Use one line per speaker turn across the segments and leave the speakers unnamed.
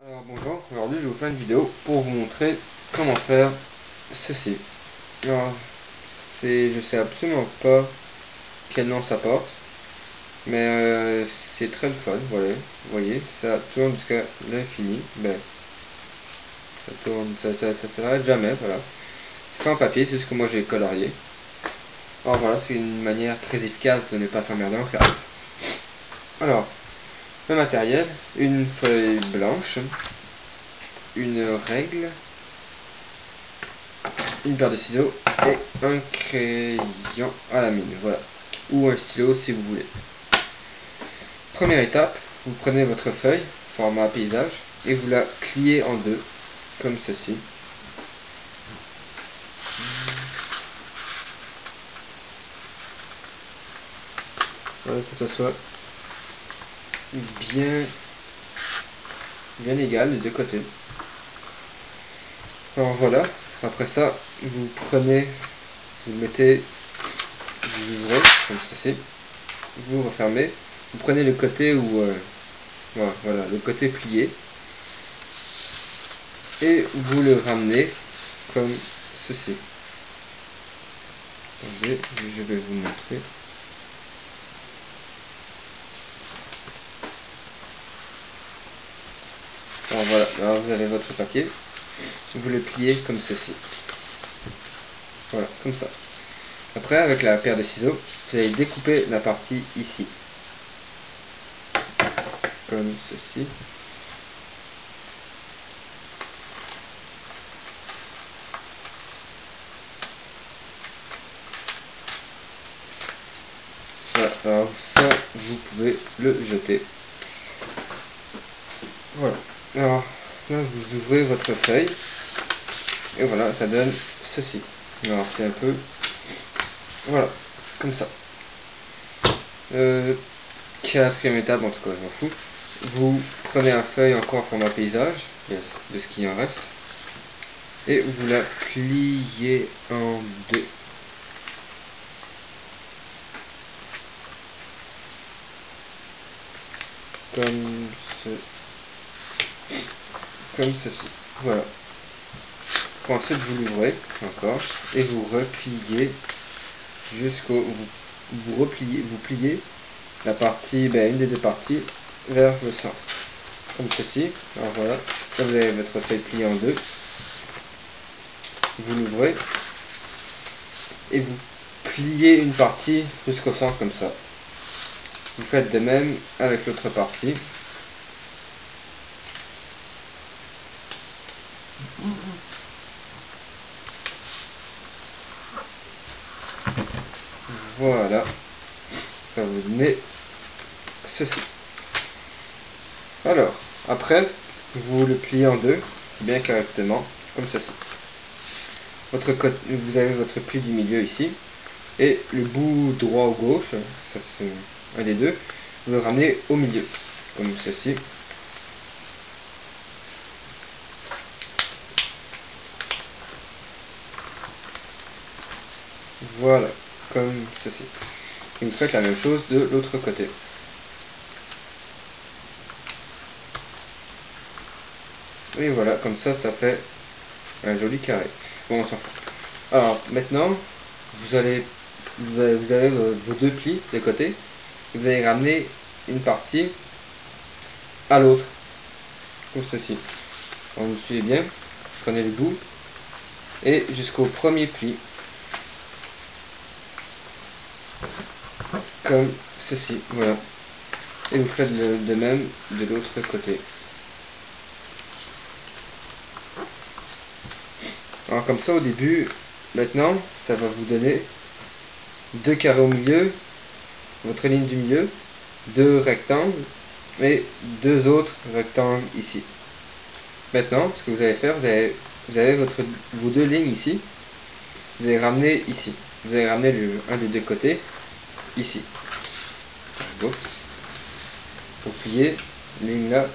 Alors bonjour, aujourd'hui je vais vous faire une vidéo pour vous montrer comment faire ceci. Alors, je sais absolument pas quel nom ça porte, mais c'est très le fun, voilà. Vous voyez, ça tourne jusqu'à l'infini, ben, ça tourne, ça s'arrête jamais, voilà. C'est pas en papier, c'est ce que moi j'ai colorié. Alors voilà, c'est une manière très efficace de ne pas s'emmerder en classe. Alors, le matériel, une feuille blanche, une règle, une paire de ciseaux et un crayon à la mine, voilà, ou un stylo si vous voulez. Première étape, vous prenez votre feuille format paysage et vous la pliez en deux comme ceci. Voilà, que ce soit bien égal des deux côtés. Alors voilà, après ça vous prenez, vous mettez, vous ouvrez comme ceci, vous refermez, vous prenez le côté où voilà, le côté plié et vous le ramenez comme ceci. Attendez, je vais vous montrer. Alors voilà, alors vous avez votre papier, vous le pliez comme ceci. Voilà, comme ça. Après, avec la paire de ciseaux, vous allez découper la partie ici. Comme ceci. Voilà, alors ça, vous pouvez le jeter. Voilà. Alors, là, vous ouvrez votre feuille. Et voilà, ça donne ceci. Alors, c'est un peu... Voilà, comme ça. Quatrième étape, en tout cas, je m'en fous. Vous prenez un feuille encore format paysage, de ce qui en reste. Et vous la pliez en deux. Comme ceci. Voilà. Ensuite vous l'ouvrez encore et vous repliez jusqu'au vous pliez la partie, une des deux parties vers le centre. Comme ceci. Alors voilà. Là vous avez votre feuille pliée en deux. Vous l'ouvrez et vous pliez une partie jusqu'au centre comme ça. Vous faites de même avec l'autre partie. Voilà. Ça vous donne ceci. Alors, après, vous le pliez en deux, bien correctement, comme ceci. Vous avez votre pli du milieu ici, et le bout droit ou gauche, ça c'est un des deux, vous le ramenez au milieu, comme ceci. Voilà, comme ceci. Et vous faites la même chose de l'autre côté. Et voilà, comme ça, ça fait un joli carré. Bon, on s'en fout. Alors, maintenant, vous avez vos deux plis de côté. Vous allez ramener une partie à l'autre, comme ceci. Alors, vous suivez bien. Prenez le bout et jusqu'au premier pli, comme ceci. Voilà. Et vous faites de même de l'autre côté. Alors comme ça au début, maintenant, ça va vous donner deux carrés au milieu, votre ligne du milieu, deux rectangles et deux autres rectangles ici. Maintenant, ce que vous allez faire, vous avez vos deux lignes ici, vous allez ramener ici. Vous allez ramener un des deux côtés ici. Oups. Vous pliez, ligne là,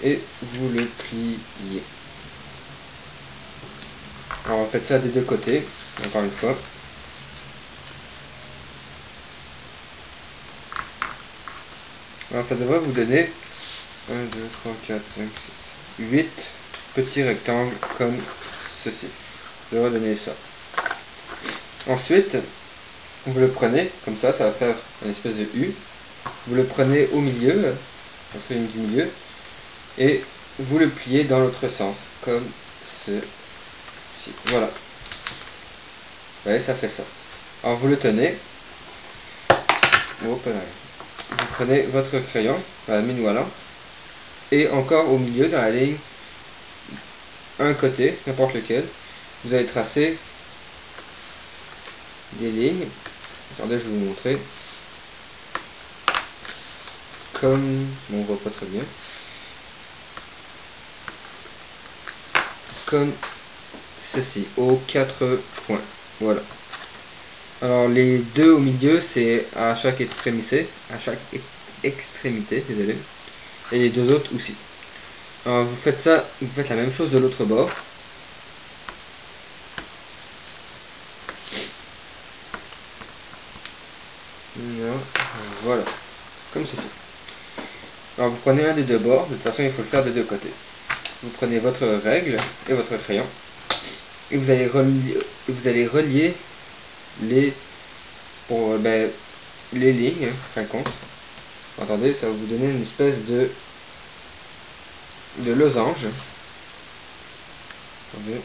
et vous le pliez. Alors on fait ça des deux côtés, encore une fois. Alors ça devrait vous donner 1, 2, 3, 4, 5, 6, 8 petits rectangles comme ceci. Je vais redonner ça. Ensuite, vous le prenez, comme ça va faire une espèce de U. Vous le prenez au milieu, entre une du milieu, et vous le pliez dans l'autre sens, comme ceci. Voilà. Vous voyez, ça fait ça. Alors vous le tenez. Hop là. Vous prenez votre crayon, la mine voilà, et encore au milieu, dans la ligne, un côté, n'importe lequel, vous allez tracer des lignes. Attendez, je vais vous montrer. Comme, bon, on voit pas très bien. Comme ceci, aux 4 points. Voilà. Alors les deux au milieu, c'est à chaque extrémité, désolé. Et les deux autres aussi. Alors vous faites ça, vous faites la même chose de l'autre bord. Voilà, comme ceci. Alors vous prenez un des deux bords, de toute façon il faut le faire des deux côtés. Vous prenez votre règle et votre crayon et vous allez relier les les lignes, fin de compte. Attendez, ça va vous donner une espèce de losange. Attendez.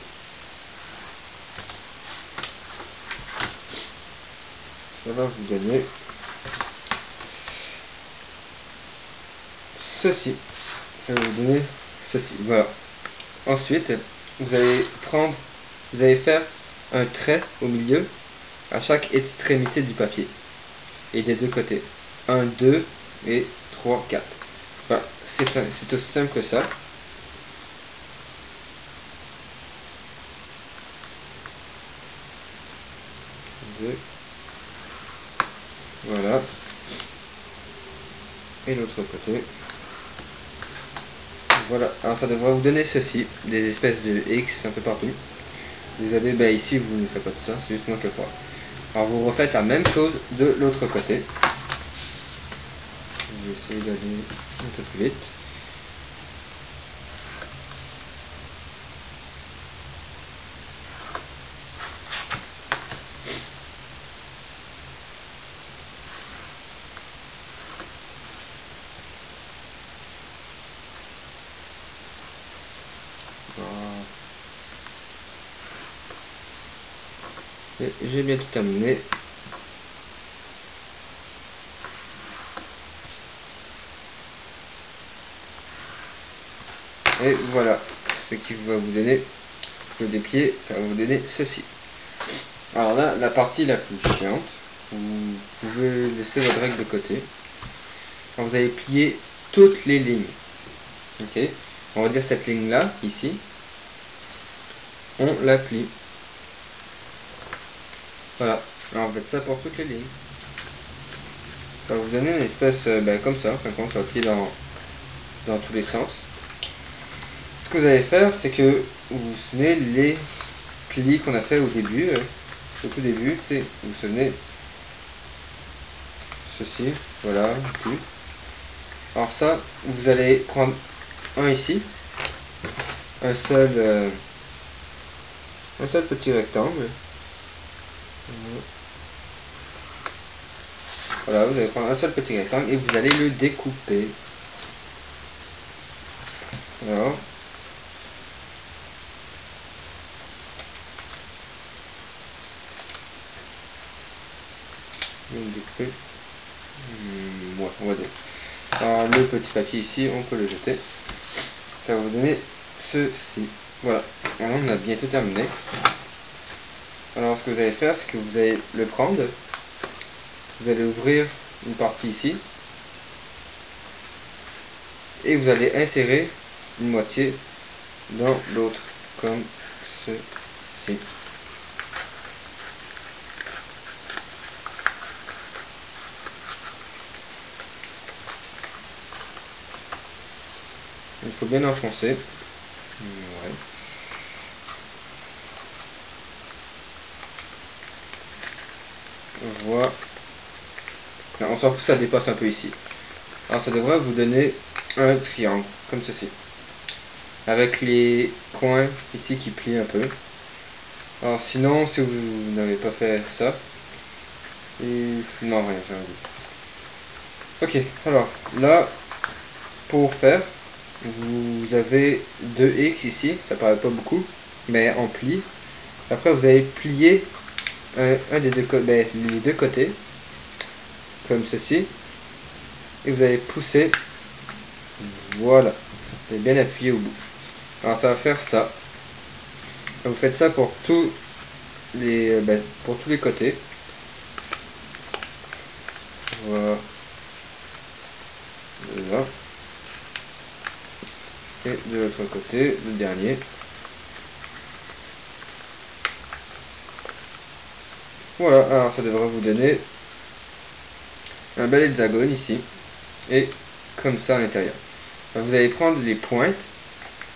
Ça va vous donner ceci. Ça va vous donner ceci. Voilà. Ensuite, vous allez faire un trait au milieu à chaque extrémité du papier et des deux côtés. 1, 2 et 3, 4. Voilà, c'est aussi simple que ça. Voilà. Et l'autre côté. Voilà, alors ça devrait vous donner ceci, des espèces de X un peu partout. Désolé, ici vous ne faites pas de ça, c'est juste moi qui crois. Alors vous refaites la même chose de l'autre côté. Je vais essayer d'aller un peu plus vite. Et j'ai bien tout terminé. Et voilà ce qui va vous donner, le déplier, ça va vous donner ceci. Alors là, la partie la plus chiante, vous pouvez laisser votre règle de côté. Alors vous allez plier toutes les lignes. Ok, on va dire cette ligne là, ici, on la plie. Voilà, alors faites ça pour toutes les lignes. Ça va vous donner une espèce, comme ça, quand ça va plier dans tous les sens. Ce que vous allez faire, c'est que vous souvenez les plis qu'on a fait au début, au tout début, vous vous souvenez, ceci, voilà, pli. Alors ça, vous allez prendre un ici, un seul petit rectangle. Voilà, vous allez prendre un seul petit rectangle et vous allez le découper. Voilà. Ouais, on va dire. Alors, le petit papier ici, on peut le jeter. Ça va vous donner ceci. Voilà. Alors, on a bientôt terminé. Alors, ce que vous allez faire, c'est que vous allez le prendre. Vous allez ouvrir une partie ici. Et vous allez insérer une moitié dans l'autre, comme ceci. Il faut bien enfoncer. Ouais. Voilà. On s'en fout, ça dépasse un peu ici. Alors ça devrait vous donner un triangle, comme ceci. Avec les coins ici qui plient un peu. Alors sinon, si vous n'avez pas fait ça, non, rien, j'ai rien dit. Ok, alors là, pour faire, vous avez 2x ici, ça paraît pas beaucoup, mais en pli. Après, vous allez plier un des deux les deux côtés, comme ceci, et vous allez pousser, voilà, vous allez bien appuyer au bout. Alors ça va faire ça. Vous faites ça pour tous les côtés. Voilà. Là. Et de l'autre côté, le dernier. Voilà, alors ça devrait vous donner un bel hexagone ici. Et comme ça à l'intérieur. Vous allez prendre les pointes,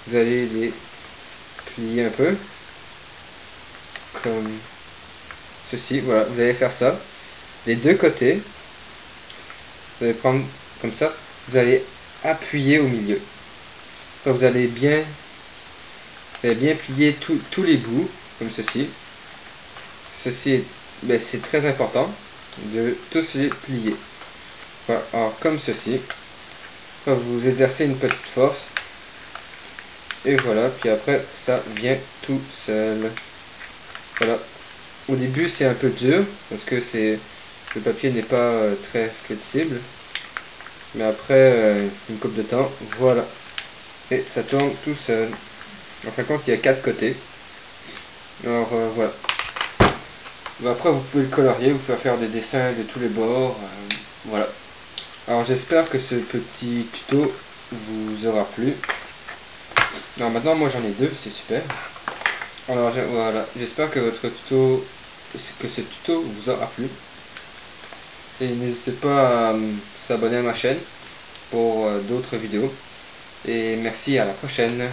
vous allez les plier un peu. Comme ceci, voilà, vous allez faire ça. Les deux côtés, vous allez prendre comme ça, vous allez appuyer au milieu. Après, vous allez bien plier tous les bouts, comme ceci. Ceci, c'est très important de tous les plier. Voilà, alors comme ceci. Vous exercez une petite force. Et voilà, puis après, ça vient tout seul. Voilà. Au début, c'est un peu dur, parce que le papier n'est pas très flexible. Mais après, une couple de temps, voilà. Et ça tourne tout seul. En fin de compte, il y a 4 côtés. Alors voilà. Après, vous pouvez le colorier, vous pouvez faire des dessins de tous les bords. Voilà. Alors j'espère que ce petit tuto vous aura plu. Alors maintenant, moi j'en ai deux, c'est super. Alors voilà, j'espère que ce tuto vous aura plu. Et n'hésitez pas à s'abonner à ma chaîne pour d'autres vidéos. Et merci, à la prochaine.